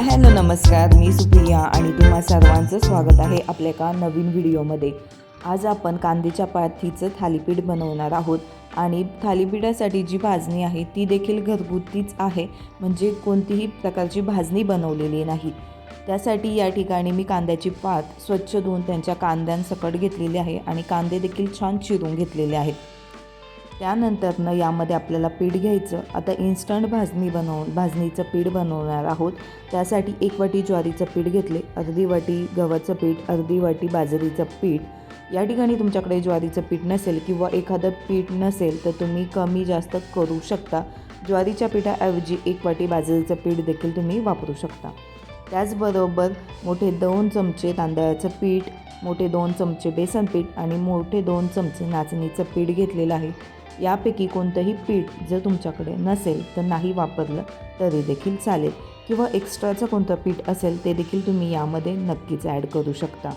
Hi hello नमस्कार, मी सुप्रिया आणि तुम्हा सर्वांचं स्वागत आहे आपल्या एका नवीन व्हिडिओमध्ये। आज आपण कांद्याच्या पाथीचं थालीपीठ बनवणार आहोत आणि थालीपीठासाठी जी भाजणी आहे ती देखील घरगुतीच आहे, म्हणजे कोणतीही प्रकारची भाजणी बनवलेली नाही। त्यासाठी या ठिकाणी मी कांद्याची पात स्वच्छ धुवून त्यांच्या कांद्यांसकट घेतलेली आहे आणि कांदे देखील छान चिरून घेतलेले आहेत। त्यानंतर यामध्ये आपल्याला पीठ घ्यायचं। आता इन्स्टंट भाजणीचं पीठ बनवणार आहोत। त्यासाठी 1 वाटी ज्वारीचं पीठ घेतले, अर्धी वाटी गव्हाचं पीठ, अर्धी वाटी बाजरीचं पीठ। या ठिकाणी तुमच्याकडे ज्वारीचं पीठ नसेल किंवा एखादं पीठ नसेल तर तुम्ही कमी जास्त करू शकता। ज्वारीच्या पिठाऐवजी 1 वाटी बाजरीचं पीठ देखील तुम्ही वापरू शकता। त्याचबरोबर मोठे 2 चमचे तांदळाचं पीठ, मोठे 2 चमचे बेसन पीठ आणि मोठे 2 चमचे नाचणीचं पीठ घेतलेलं आहे। यापैकी कोणतंही पीठ जर तुमच्याकडे नसेल तर नाही वापरलं तरी देखील चालेल, किंवा एक्स्ट्राचं कोणतं पीठ असेल ते देखील तुम्ही यामध्ये नक्कीच ॲड करू शकता।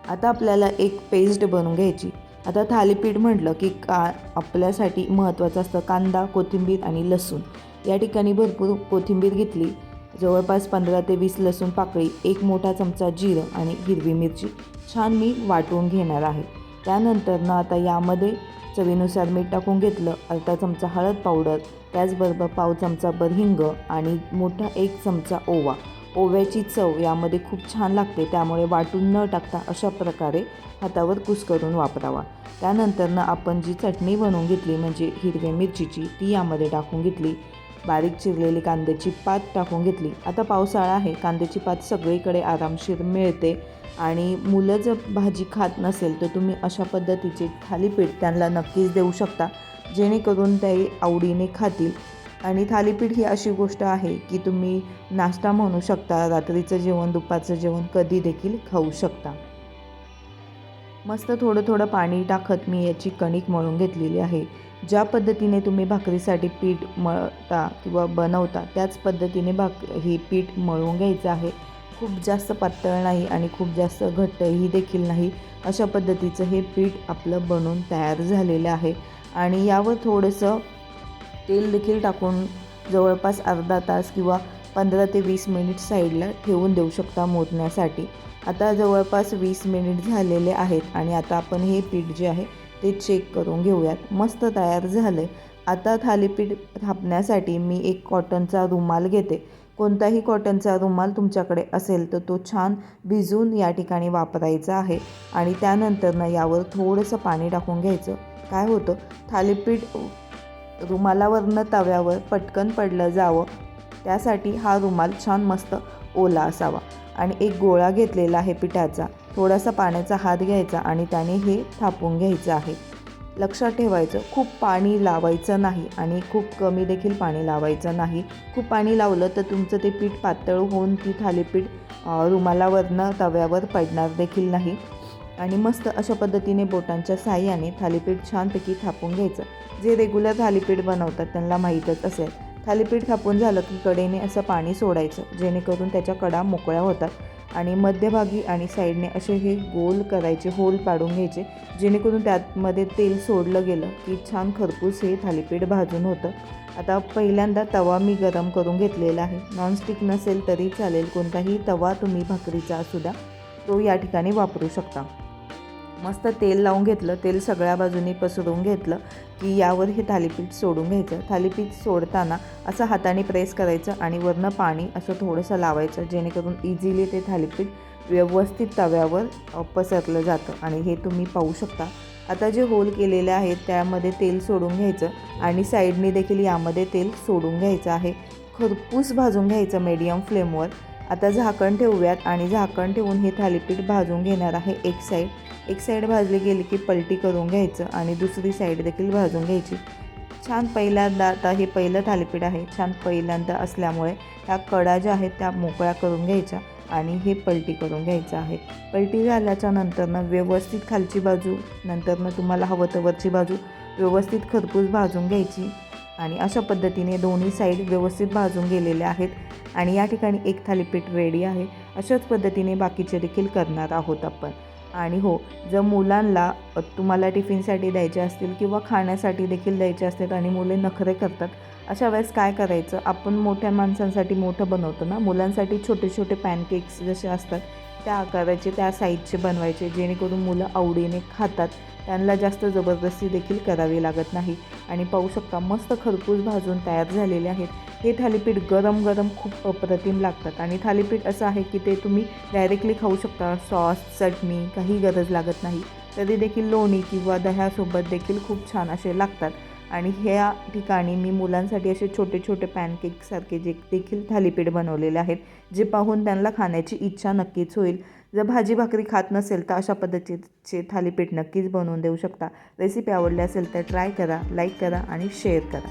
आता आपल्याला एक पेस्ट बनवून घ्यायची। आता थालीपीठ म्हटलं की आपल्यासाठी महत्त्वाचं असतं कांदा, कोथिंबीर आणि लसूण। या ठिकाणी भरपूर कोथिंबीर घेतली, जवळपास 15 ते 20 लसूण पाकळी, 1 मोठा चमचा जिरं आणि हिरवी मिरची छान मी वाटून घेणार आहे। त्यानंतर आता यामध्ये चवीनुसार मीठ टाकून घेतलं, अर्धा चमचा हळद पावडर, त्याचबरोबर पाव चमचाभर हिंग आणि मोठा 1 चमचा ओवा। ओव्याची चव यामध्ये खूप छान लागते, त्यामुळे वाटून न टाकता अशा प्रकारे हातावर कुस्करून वापरावा। त्यानंतर आपण जी चटणी बनवून घेतली म्हणजे हिरव्या मिरचीची ती यामध्ये टाकून घेतली, बारीक चिरलेली कांद्याची पात टाकून घेतली। आता पावसाळा आहे, कांद्याची पात सगळीकडे आरामशीर मिळते आणि मुलं जर भाजी खात नसेल तर तुम्ही अशा पद्धतीचे थालीपीठ त्यांना नक्कीच देऊ शकता, जेणेकरून ते आवडीने खातील। आणि थालीपीठ ही अशी गोष्ट आहे की तुम्ही नाश्ता म्हणू शकता, रात्रीचं जेवण, दुपारचं जेवण कधी देखील खाऊ शकता। मस्त थोडं थोडं पाणी टाकत मी याची कणिक मळून घेतलेली आहे। ज्या पद्धतीने तुम्ही भाकरीसाठी पीठ मळता किंवा बनवता त्याच पद्धतीने हे पीठ मळून घ्यायचं आहे। खूप जास्त पातळ नाही आणि खूप जास्त घट्टही देखील नाही, अशा पद्धतीचं हे पीठ आपलं बनवून तयार झालेलं आहे। आणि यावर थोडंसं तेल देखील टाकून जवळपास अर्धा तास किंवा 15 ते 20 मिनिट साईडला ठेवून देऊ शकता मुरण्यासाठी। आता जवळपास 20 मिनिट झालेले आहेत आणि आता आपण हे पीठ जे आहे ते चेक करून घेऊयात। मस्त तयार झालं आहे। आता थालीपीठ थापण्यासाठी मी एक कॉटनचा रुमाल घेते। कोणताही कॉटनचा रुमाल तुमच्याकडे असेल तर तो छान भिजवून या ठिकाणी वापरायचा आहे आणि त्यानंतर यावर थोडंसं पाणी टाकून घ्यायचं। काय होतं, थालीपीठ रुमालावरनं तव्यावर पटकन पडलं जावं त्यासाठी हा रुमाल छान मस्त ओला असावा। आणि एक गोळा घेतलेला आहे पिठाचा, थोडासा पाण्याचा हात घ्यायचा आणि त्याने हे थापून घ्यायचं आहे। लक्षात ठेवायचं, खूप पाणी लावायचं नाही आणि खूप कमी देखील पाणी लावायचं नाही। खूप पाणी लावलं तर तुमचं ते पीठ पातळ होऊन ती थालीपीठ रुमालावरनं तव्यावर पडणार देखील नाही। आणि मस्त अशा पद्धतीने बोटांच्या साहाय्याने थालीपीठ छानपैकी थापून घ्यायचं। जे रेग्युलर थालीपीठ बनवतात त्यांना माहीतच असेल, थालीपीठ थापून झालं की कडेने असं पाणी सोडायचं, जेणेकरून त्याच्या कडा मोकळ्या होतात। आणि मध्यभागी आणि साईडने असे हे गोल करायचे, होल पाडून घ्यायचे, जेणेकरून त्यामध्ये तेल सोडलं गेलं की छान खरपूस हे थालीपीठ भाजून होतं। आता पहिल्यांदा तवा मी गरम करून घेतलेला आहे। नॉनस्टिक नसेल तरी चालेल, कोणताही तवा तुम्ही भाकरीचा असू द्या तो या ठिकाणी वापरू शकता। मस्त तेल लावून घेतलं, तेल सगळ्या बाजूनी पसरून घेतलं की यावर हे थालीपीठ सोडून घ्यायचं। थालीपीठ सोडताना असं हाताने प्रेस करायचं आणि वरनं पाणी असं थोडंसं लावायचं, जेणेकरून इझिली ते थालीपीठ व्यवस्थित तव्यावर पसरलं जातं आणि हे तुम्ही पाहू शकता। आता जे होल केलेले आहेत त्यामध्ये तेल सोडून घ्यायचं आणि साईडने देखील यामध्ये तेल सोडून घ्यायचं आहे। खरपूस भाजून घ्यायचं मीडियम फ्लेमवर। आता झाकण ठेवूयात आणि झाकण ठेवून हे थालीपीठ भाजून घेणार आहे। एक साईड भाजली गेली की पलटी करून घ्यायचं आणि दुसरी साईड देखील भाजून घ्यायची। छान पहिल्यांदा, आता हे पहिलं थालीपीठ आहे, छान पहिल्यांदा असल्यामुळे ह्या कडा ज्या आहेत त्या मोकळ्या करून घ्यायच्या आणि हे पलटी करून घ्यायचं आहे। पलटी झाल्याच्या नंतरनं व्यवस्थित खालची बाजू, नंतरनं तुम्हाला हवं तर वरची बाजू व्यवस्थित खरपूस भाजून घ्यायची। आणि अशा पद्धतीने दोन्ही साईड व्यवस्थित भाजून गेलेले आहेत आणि या ठिकाणी एक थालीपीठ रेडी आहे। अशाच पद्धतीने बाकीचे देखील करणार आहोत आपण। आणि हो, जर मुलांना तुम्हाला टिफिनसाठी द्यायचे असतील किंवा खाण्यासाठी देखील द्यायचे असतात आणि मुले नखरे करतात अशा वेळेस काय करायचं, आपण मोठ्या माणसांसाठी मोठं बनवतो ना, मुलांसाठी छोटे छोटे पॅनकेक्स जसे असतात त्या आकाराचे, त्या साईजचे बनवायचे, जेणेकरून मुलं आवडीने खातात. त्यांना जास्त जबरदस्ती देखील करावी लागत नाही. आणि पाहू शकता मस्त खरपूस भाजून तयार झालेले आहेत. हे थालीपीठ गरम गरम खूप अप्रतिम लागतात. आणि थालीपीठ असं आहे की ते तुम्ही डायरेक्टली खाऊ शकता. सॉस, चटणी काही गरज लागत नाही. तरी देखील लोणी किंवा दह्यासोबत देखील खूप छान असे लागतात. आणि ह्या ठिकाणी मी मुलांसाठी असे छोटे छोटे पॅनकेकसारखे जे देखील थालीपीठ बनवलेले आहेत, जे पाहून त्यांना खाण्याची इच्छा नक्कीच होईल. जर भाजी भाकरी खात नसेल तर अशा पद्धतीचे थालीपीठ नक्कीच बनवून देऊ शकता. रेसिपी आवडली असेल तर ट्राय करा, लाईक करा आणि शेअर करा.